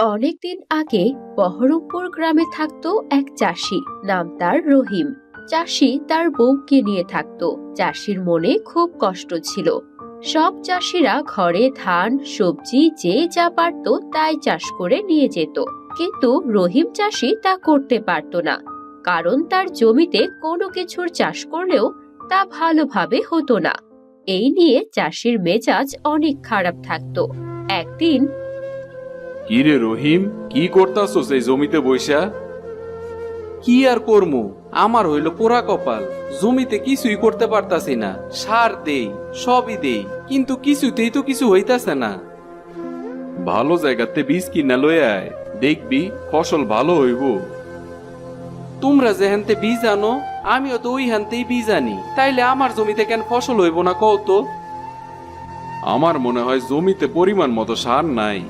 অনেকদিন আগে বহরমপুর গ্রামে থাকতো এক চাষি, নাম তার রহিম। চাষি তার বউকে নিয়ে থাকতো। চাষির মনে খুব কষ্ট ছিল। সব চাষিরা ঘরে ধান সবজি যে যা পারতো তাই চাষ করে নিয়ে যেত, কিন্তু রহিম চাষি তা করতে পারতো না। কারণ তার জমিতে কোনো কিছুর চাষ করলেও তা ভালোভাবে হতো না। এই নিয়ে চাষির মেজাজ অনেক খারাপ থাকতো। একদিন, কি রে রহিম, কি করতাছস এই জমিতে বইসা? কি আর করমু, আমার হইল পোড়া কপাল। জমিতে কিছুই করতে পারতাছি না। সার দেই, সবই দেই, কিন্তু কিছুতেই তো কিছু হইতাছে না। ভালো জায়গাতে বীজ কিনা লয়ে আয়, দেখবি ফসল ভালো হইব। তোমরা যে হানতে বীজ আনো, আমিও তো ওই হানতেই বীজ আনি, তাইলে আমার জমিতে কেন ফসল হইব না কও তো? আমার মনে হয় জমিতে পরিমাণ মতো সার নাই।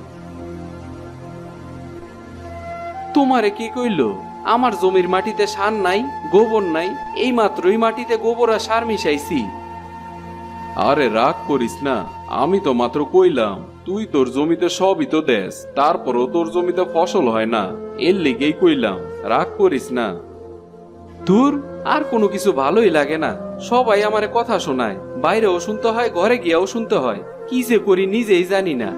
তোমারে কি কইল? আমার জমির মাটিতে সার নাই, গোবর নাই। এই মাত্রই মাটিতে গোবর আর সার মিশাইছি। আরে রাগ করিস না, আমি তো মাত্র কইলাম। তুই তোর জমিতে সবই তো দেস, তারপরও তোর জমিতে ফসল হয় না। এর লিগেই কইলাম, রাগ করিস না। দূর, আর কোনো কিছু ভালোই লাগে না। সবাই আমারে কথা শোনায়, বাইরেও শুনতে হয়, ঘরে গিয়াও শুনতে হয়। কি যে করি নিজেই জানি না।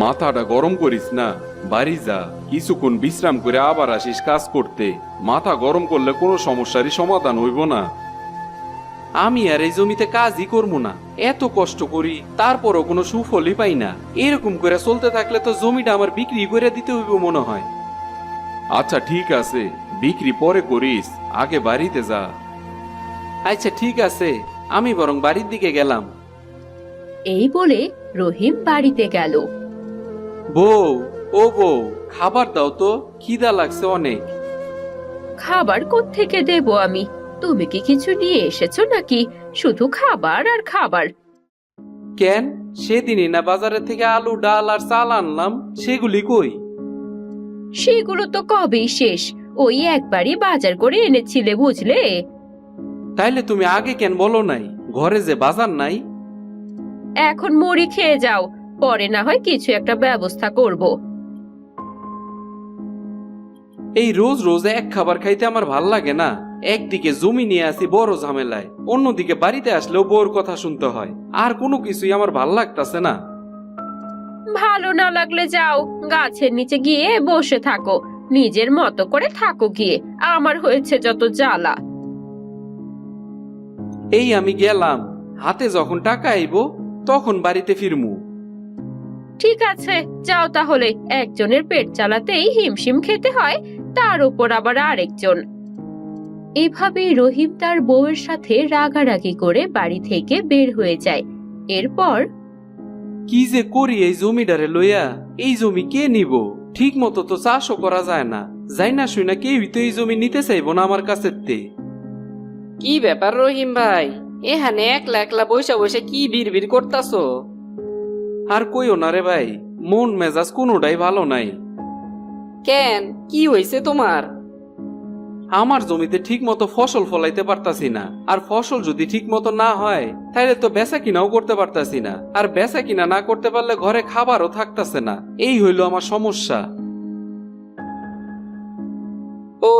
মাথাটা গরম করিস না, বাড়ি যা, কিছুক্ষণ বিশ্রাম করে আবার আসিস কাজ করতে। মাথা গরম করলে কোনো সমস্যারই সমাধান হইব না। আমি আর এই জমিতে কাজই করবো না। এত কষ্ট করি, তারপরও কোনো সুফলই পাই না। এরকম করে চলতে থাকলে তো জমিটা আমার বিক্রি করে দিতে হইব মনে হয়। আচ্ছা ঠিক আছে, বিক্রি পরে করিস, আগে বাড়িতে যা। আচ্ছা ঠিক আছে, আমি বরং বাড়ির দিকে গেলাম। এই বলে রহিম বাড়িতে গেল। বউ, ও বউ, খাবার দাও তো, খিদা লাগছে অনেক। খাবার কোত্থেকে দেব আমি? তুমি কি কিছু নিয়ে এসেছো নাকি? শুধু খাবার আর খাবার। কেন, সেদিনই না বাজারের থেকে আলু ডাল আর চাল আনলাম, সেগুলি কই? সেগুলো তো কবেই শেষ। ওই একবারই বাজার করে এনেছিলে, বুঝলে? তাইলে তুমি আগে কেন বলো নাই? ঘরে যে বাজার নাই। এখন মুড়ি খেয়ে যাও, পরে না হয় কিছু একটা ব্যবস্থা করব। এই রোজ রোজ এক খাবার খাইতে আমার ভাল লাগে না। একদিকে জমি নিয়ে আসি বড় ঝামেলায়, অন্যদিকে বাড়িতে আসলেও বউর কথা শুনতে হয়। আর কোনো কিছুই আমার ভাল লাগতাছে না। ভালো না লাগলে যাও, গাছের নিচে গিয়ে বসে থাকো। নিজের মতো করে থাকো গিয়ে। আমার হয়েছে যত জ্বালা। এই আমি গেলাম, হাতে যখন টাকা আইব তখন বাড়িতে ফিরমু। ঠিক আছে, যাও তাহলে। একজনের পেট চালাতেই হিমশিম খেতে হয়, তার উপর আবার আরেকজন। এভাবেই রহিম তার বউয়ের সাথে রাগারাগি করে বাড়ি থেকে বের হয়ে যায়। এরপর কি যে করি এই জমিটারে লইয়া? এই জমি কে নিব? ঠিক মতো তো চাষও করা যায় না। যাই না শুই না কেউই তো এই জমি নিতে চাইবো না আমার কাছে। কি ব্যাপার রহিম ভাই, এখানে একলা একলা বসে বসে কি বিড়বিড় করতাছো? আর কইও না রে ভাই, মন মেজাজ কোনোটাই ভালো নাই। কেন, কি হইছে তোমার? আমার জমিতে ঠিক মতো ফসল ফলাইতে পারতাছি না। আর ফসল যদি ঠিক মতো না হয়, তাহলে তো বেচা কিনাও করতে পারতাছি না। আর বেচা কিনা না করতে পারলে ঘরে খাবারও থাকতাছে না। এই হইল আমার সমস্যা। ও,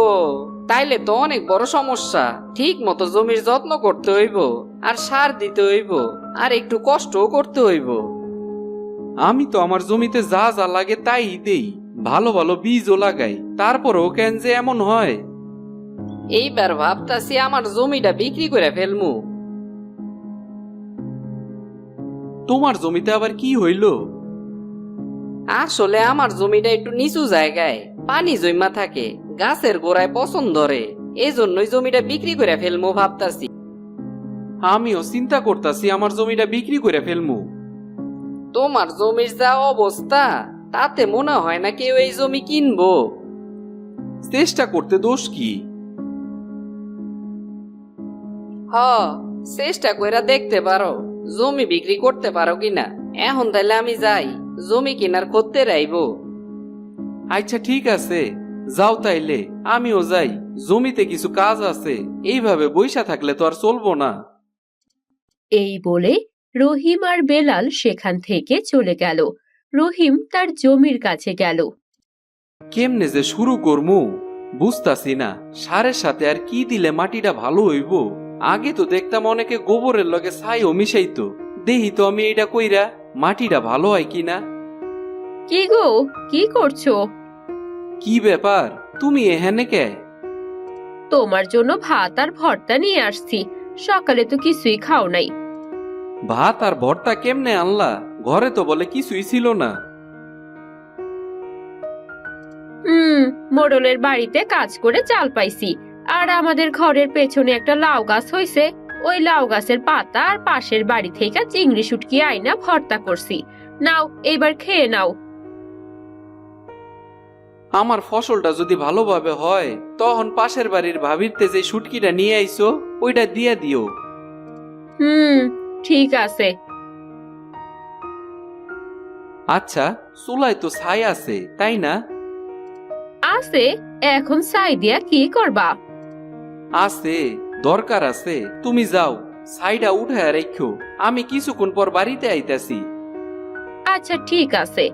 তাইলে তো অনেক বড় সমস্যা। ঠিক মতো জমির যত্ন করতে হইব, আর সার দিতে হইব, আর একটু কষ্টও করতে হইব। আমি তো আমার জমিতে যা যা লাগে তাই দেই, ভালো ভালো বীজও লাগাই, তারপরেও কেন যে এমন হয়? এইবার ভাবতাছি আমার জমিটা বিক্রি করে ফেলমু। তোমার জমিতে আবার কি হইল? আসলে আমার জমিটা একটু নিচু জায়গায়, পানি জমা থাকে, গাছের গোড়ায় পছন্দ ধরে। এই জন্যই জমিটা বিক্রি করে ফেলমু ভাবতাছি। আমিও চিন্তা করতাছি আমার জমিটা বিক্রি করে ফেলমু। তোমার জমির যা অবস্থা, তাতে মনে হয় না কেউ এই জমি কিনবো। চেষ্টা করতে দোষ কি? হ, চেষ্টা কইরা দেখতে পারো, জমি বিক্রি করতে পারো কিনা। এখন তাইলে আমি যাই, জমি কেনার করতে রাইবো। আচ্ছা ঠিক আছে, যাও তাইলে, আমিও যাই। জমিতে কিছু কাজ আছে, এইভাবে বইসা থাকলে তো আর চলবো না। এই বলে রহিম আর বেলাল সেখান থেকে চলে গেল। রহিম তার জমির কাছে গেল। কেমনে যে শুরু করমু বুঝতাছি না। সারের সাথে আর কি দিলে মাটিটা ভালো হইব? আগে তো দেখতাম অনেকে গোবরের লগে ছাইও মিশাইতো। দেখি তো আমি এটা কইরা মাটিটা ভালো হয় কিনা। কি গো, কি করছো? কি ব্যাপার, তুমি এখানে কে? তোমার জন্য ভাত আর ভর্তা নিয়ে আসছি। সকালে তো কিছুই খাও নাই। ভাত আর ভর্তা কেমনে আনলা? ঘরে তো বলে কিছুই ছিল না। মোড়লের বাড়িতে কাজ করে চাল পাইছি। আর আমাদের ঘরের পেছনে একটা লাউ গাছ হইছে। ওই লাউ গাছের পাতা আর পাশের বাড়ি থেকে চিংড়ি শুটকি আইনা ভর্তা করছি। নাও, এবার খেয়ে নাও। আমার ফসলটা যদি ভালোভাবে হয় তখন পাশের বাড়ির ভাবিরতে যে শুটকিটা নিয়ে আইছো ওইটা দিয়ে দিও। ঠিক আছে। আচ্ছা, চুলায় তো ছাই আছে তাই না? আছে। এখন ছাই দিয়া কি করবা? আছে, দরকার আছে। তুমি যাও, ছাইটা উঠায় রেখো, আমি কিছুক্ষণ পর বাড়িতে আইতাছি। আচ্ছা, ঠিক আছে।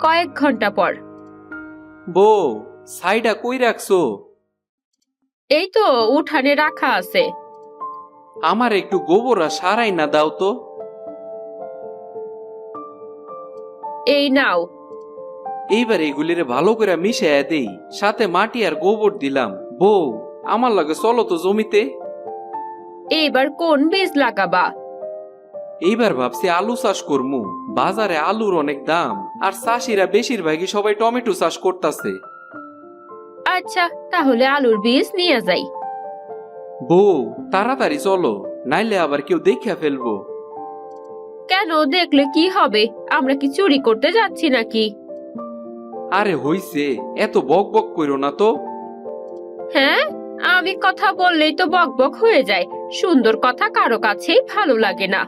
কয়েক ঘন্টা পর। বউ, ছাইটা কই রাখছো? এই তো উঠানে রাখা আছে। আমার একটু গোবর আর সারাই না দাও তো। এই নাও। এইবার এগুলিরে ভালো করে মিশাইয়া দেই, সাথে মাটি আর গোবর দিলাম। বউ, আমার লাগে চলো তো জমিতে। এইবার কোন বীজ লাগাবা? এইবার ভাবছি আলু চাষ করমু। বাজারে আলুর অনেক দাম, আর চাষিরা বেশিরভাগই সবাই টমেটো চাষ করতেছে। আচ্ছা, তাহলে আলুর বীজ নিয়ে যাই। বউ, তাড়াতাড়ি চলো, নাইলে আবার কেউ দেখা ফেলবো। কেন, দেখলে কি হবে? আমরা কি চুরি করতে যাচ্ছি নাকি? আরে হইছে, এত বক বক কইরো না তো। হ্যাঁ, আমি কথা বললেই তো বকবক হয়ে যায়। সুন্দর কথা কারো কাছেই ভালো লাগে না।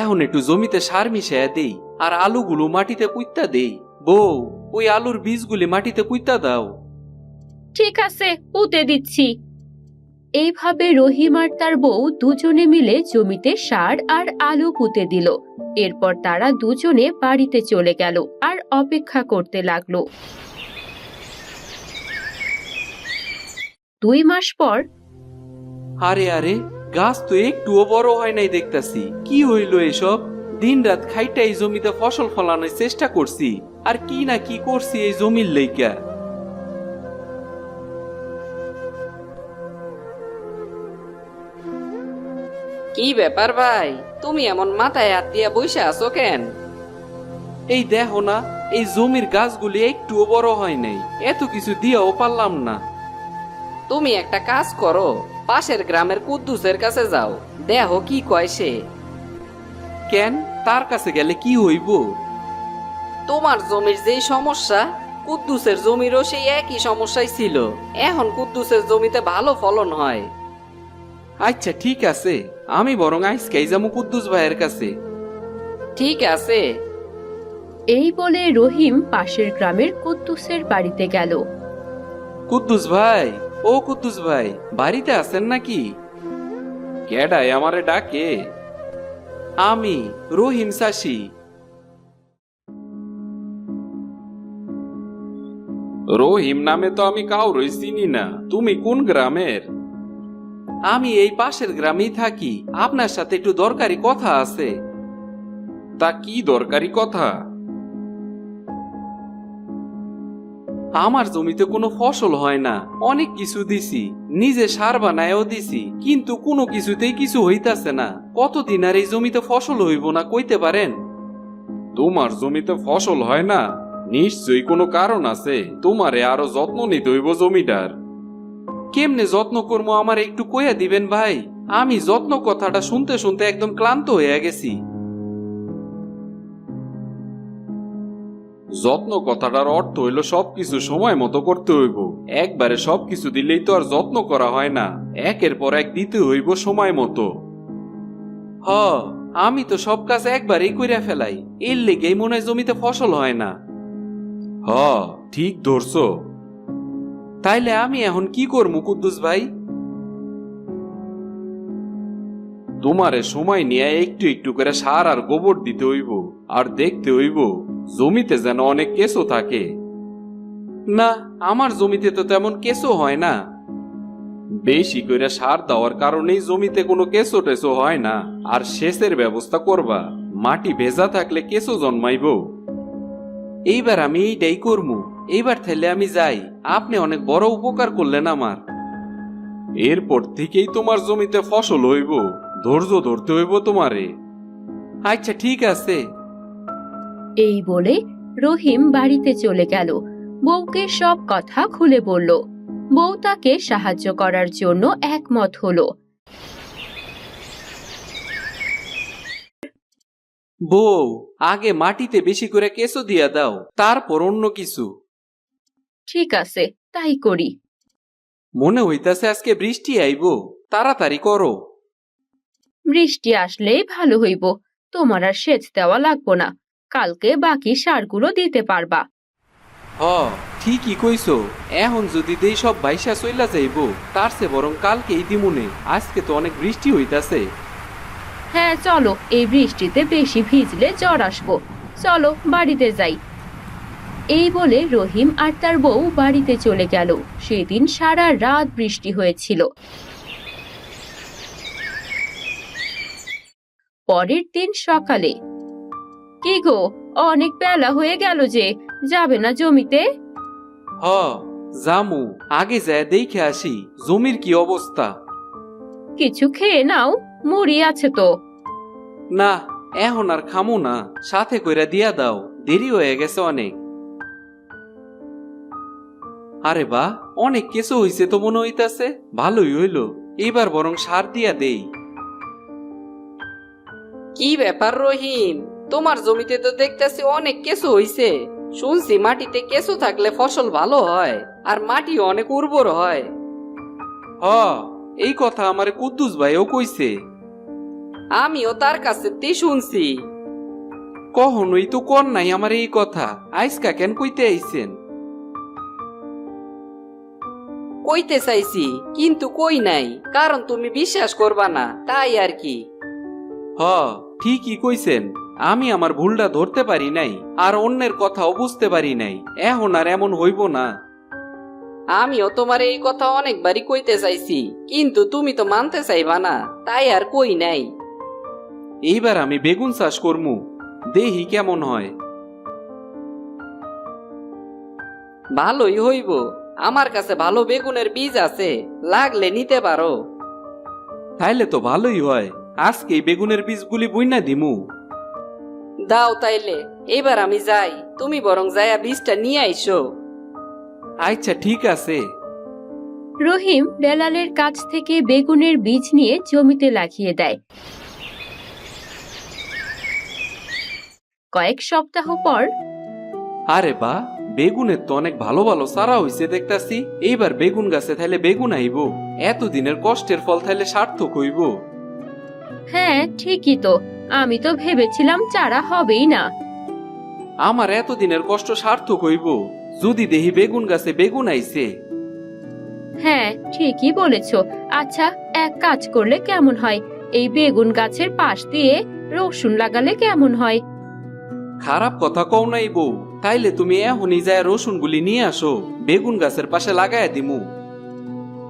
এখন একটু জমিতে সার মিশাইয়া দেই, আর আলুগুলো মাটিতে পুঁতা দেই। বউ, ওই আলুর বীজগুলি মাটিতে পুঁতা দাও। ঠিক আছে, পুঁতে দিচ্ছি। এইভাবে রহিম আর তার বউ দুজনে মিলে জমিতে সার আর আলু পুঁতে দিল। এরপর তারা দুজনে বাড়িতে চলে গেল আর অপেক্ষা করতে লাগলো। 2 মাস পর। আরে আরে, গাছ তো একটুও বড় হয় নাই দেখতাছি। কি হইল এসব? দিন রাত খাইটা এই জমিতে ফসল ফলানোর চেষ্টা করছি, আর কি না কি করছি এই জমির লইগা। কি ব্যাপার ভাই, তুমি এমন মাথায় হাত দিয়া বসে আছো কেন? এই দেখো না, এই জমির গাছগুলি একটুও বড় হয় নাই। এত কিছু দিয়েও পারলাম না। তুমি একটা কাজ করো, পাশের গ্রামের কুদ্দুসের কাছে যাও, দেখো কি কয় সে। কেন, তার কাছে গেলে কি হইব? তোমার জমির যেই সমস্যা, কুদ্দুসের জমিরও সেই একই সমস্যাই ছিল। এখন কুদ্দুসের জমিতে ভালো ফলন হয়। আচ্ছা ঠিক আছে, আমি বরং আইসকাই যাবো কুদ্দুস ভাইয়ের কাছে। ঠিক আছে। এই বলে রহিম পাশের গ্রামের কুদ্দুসের বাড়িতে গেল। কুদ্দুস ভাই, ও কুদ্দুস ভাই, বাড়িতে আছেন নাকি? কেডাই আমারে ডাকে? আমি রহিম চাষি। রহিম নামে তো আমি কাউরই চিনি না। তুমি কোন গ্রামের? আমি এই পাশের গ্রামেই থাকি। আপনার সাথে একটু দরকারি কথা আছে। তা কি দরকারি কথা? আমার জমিতে কোনো ফসল হয় না। অনেক কিছু দিছি, নিজে সার বানায়ও দিছি, কিন্তু কোনো কিছুতেই কিছু হইতাছে না। কতদিন আর এই জমিতে ফসল হইব না কইতে পারেন? তোমার জমিতে ফসল হয় না, নিশ্চয়ই কোনো কারণ আছে। তোমারে আরো যত্ন নিতে হইব জমিটার। কেমনে যত্ন করবো আমার একটু কইয়া দিবেন ভাই? আমি যত্ন কথাটা শুনতে শুনতে একদম ক্লান্ত হয়ে গেছি। যত্ন কথাটার অর্থ হইল সবকিছু সময় মতো করতে হইব। একবারে সবকিছু দিলেই তো আর যত্ন করা হয় না, একের পর এক দিতে হইব সময় মতো। হ, আমি তো সব কাজ একবারেই কইরা ফেলাই, এর লেগেই মনে হয় জমিতে ফসল হয় না। হ, ঠিক ধরছো। তাইলে আমি এখন কি করবো কুদ্দুস ভাই? তোমারে সময় নিয়ে একটু একটু করে সার আর গোবর দিতে হইব, আর দেখতে হইব জমিতে যেন অনেক কেঁচো থাকে। না, আমার জমিতে তো তেমন কেঁচো হয় না। বেশি করে সার দেওয়ার কারণেই জমিতে কোনো কেঁচো টেচো হয় না। আর সেচের ব্যবস্থা করবা, মাটি ভেজা থাকলে কেঁচো জন্মাইব। এইবার আমি এইটাই করবো। এইবার তাহলে আমি যাই, আপনি অনেক বড় উপকার করলেন আমার। এরপর থেকেই তোমার জমিতে ফসল হইব, ধৈর্য ধরতে হইব তোমারে। আচ্ছা ঠিক আছে। এই বলে রহিম বাড়িতে চলে গেল। বউকে সব কথা খুলে বলল। বউ তাকে সাহায্য করার জন্য একমত হলো। বউ, আগে মাটিতে বেশি করে কেঁচো দিয়া দাও, তারপর অন্য কিছু। ঠিক আছে, তাই করি। মনে হইতাছে আজকে বৃষ্টি আইব, তাড়াতাড়ি করো। বৃষ্টি আসলেই ভালো হইব। তোমার আর সেচ দেওয়া লাগবো না। কালকে বাকি সারগুলো দিতে পারবা। হ, ঠিকই কইছো। এখন যদি দেই সব ভাইসা চইলা যাইব, তার চেয়ে বরং কালকেই দিমুনে। আজকে তো অনেক বৃষ্টি হইতাছে। হ্যাঁ চলো, এই বৃষ্টিতে বেশি ভিজলে জ্বর আসবো। চলো বাড়িতে যাই। এই বলে রহিম আর তার বউ বাড়িতে চলে গেল। সেদিন সারা রাত বৃষ্টি হয়েছিল। পরের দিন সকালে, কি গো, অনেক বেলা হয়ে গেল যে, যাবে না জমিতে? হ, জামু। আগে যায় দেখে আসি জমির কি অবস্থা। কিছু খেয়ে নাও, মুড়ি আছে তো। না, এখন আর খামু না, সাথে কইরা দিয়া দাও, দেরি হয়ে গেছে অনেক। আরে বা, অনেক কিছু হইছে তো মনে হইতাছে। ভালোই হইল, এবার বরং সার দিয়া দেই। কি ব্যাপার রহিম, তোমার জমিতে তো দেখতেছি অনেক কেঁচো হইছে। শুনছি মাটিতে কেঁচো থাকলে ফসল ভালো হয়, আর মাটি অনেক উর্বর হয়। হ, এই কথা আমারে কুদ্দুস ভাইও কইছে। আমিও তার কাছে শুনছি। কখনোই তো কর নাই আমার এই কথা, আইসকা কেন কইতে আইছেন? কইতে চাইছি, কিন্তু কই নাই, কারণ তুমি বিশ্বাস করবা না, তাই আর কি। হ, ঠিকই কইছেন। আমি আমার ভুলটা ধরতে পারি নাই, আর অন্যের কথাও বুঝতে পারি নাই। এখন আর এমন হইব না। আমিও তোমার এই কথা অনেকবারই কইতে চাইছি, কিন্তু তুমি তো মানতে চাইবা না, তাই আর কই নাই। এইবার আমি বেগুন চাষ করমু, দেহি কেমন হয়। ভালোই হইব। আমার কাছে ভালো বেগুনের বীজ আছে, লাগলে নিতে পারো। তাইলে তো ভালোই হয়, আজকে বেগুনের বীজগুলি বুইনা দিমু। দাও তাইলে, এবার আমি যাই, তুমি বরং যায়া বীজটা নিয়ে আইসো। আচ্ছা ঠিক আছে। রহিম বেলালের কাছ থেকে বেগুনের বীজ নিয়ে জমিতে লাগিয়ে দেয়। কয়েক সপ্তাহ পর, আরে বা, বেগুনের তো অনেক ভালো ভালো চারা হইছে দেখতাছি। এইবার বেগুন গাছে তাইলে বেগুন আইব। এতদিনের কষ্টের ফল তাইলে সার্থক হইব। হ্যাঁ ঠিকই তো, আমি তো ভেবেছিলাম চারা হবেই না। আমার এতদিনের কষ্ট সার্থক হইব যদি দেহি বেগুন গাছে বেগুন আইছে। হ্যাঁ ঠিকই বলেছ। আচ্ছা, এক কাজ করলে কেমন হয়, এই বেগুন গাছের পাশ দিয়ে রসুন লাগালে কেমন হয়? খারাপ কথা কও নাই বউ, তাইলে তুমি এখনই যায় রসুনগুলি নিয়ে আসো, বেগুন গাছের পাশে লাগাইয়া দিমু।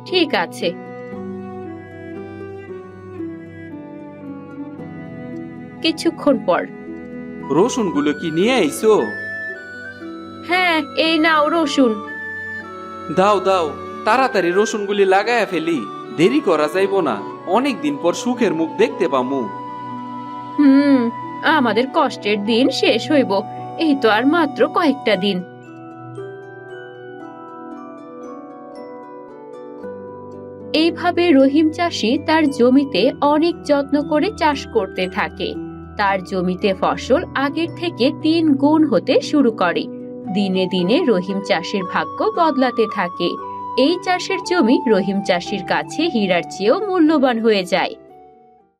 ঠিক আছে। কিছুক্ষণ পর, রসুনগুলো কি নিয়ে আইছো? হ্যাঁ এই নাও রসুন। দাও দাও, তাড়াতাড়ি রসুনগুলি লাগাইয়া ফেলি, দেরি করা যাইব না। অনেক দিন পর সুখের মুখ দেখতে পামু। আমাদের কষ্টের দিন শেষ হইব, এই তো আর মাত্র কয়েকটা দিন। এইভাবে রহিম চাষি তার জমিতে অনেক যত্ন করে চাষ করতে থাকে। তার জমিতে ফসল আগের থেকে 3 গুণ হতে শুরু করে। দিনে দিনে রহিম চাষির ভাগ্য বদলাতে থাকে। এই চাষের জমি রহিম চাষির কাছে হীরার চেয়েও মূল্যবান হয়ে যায়।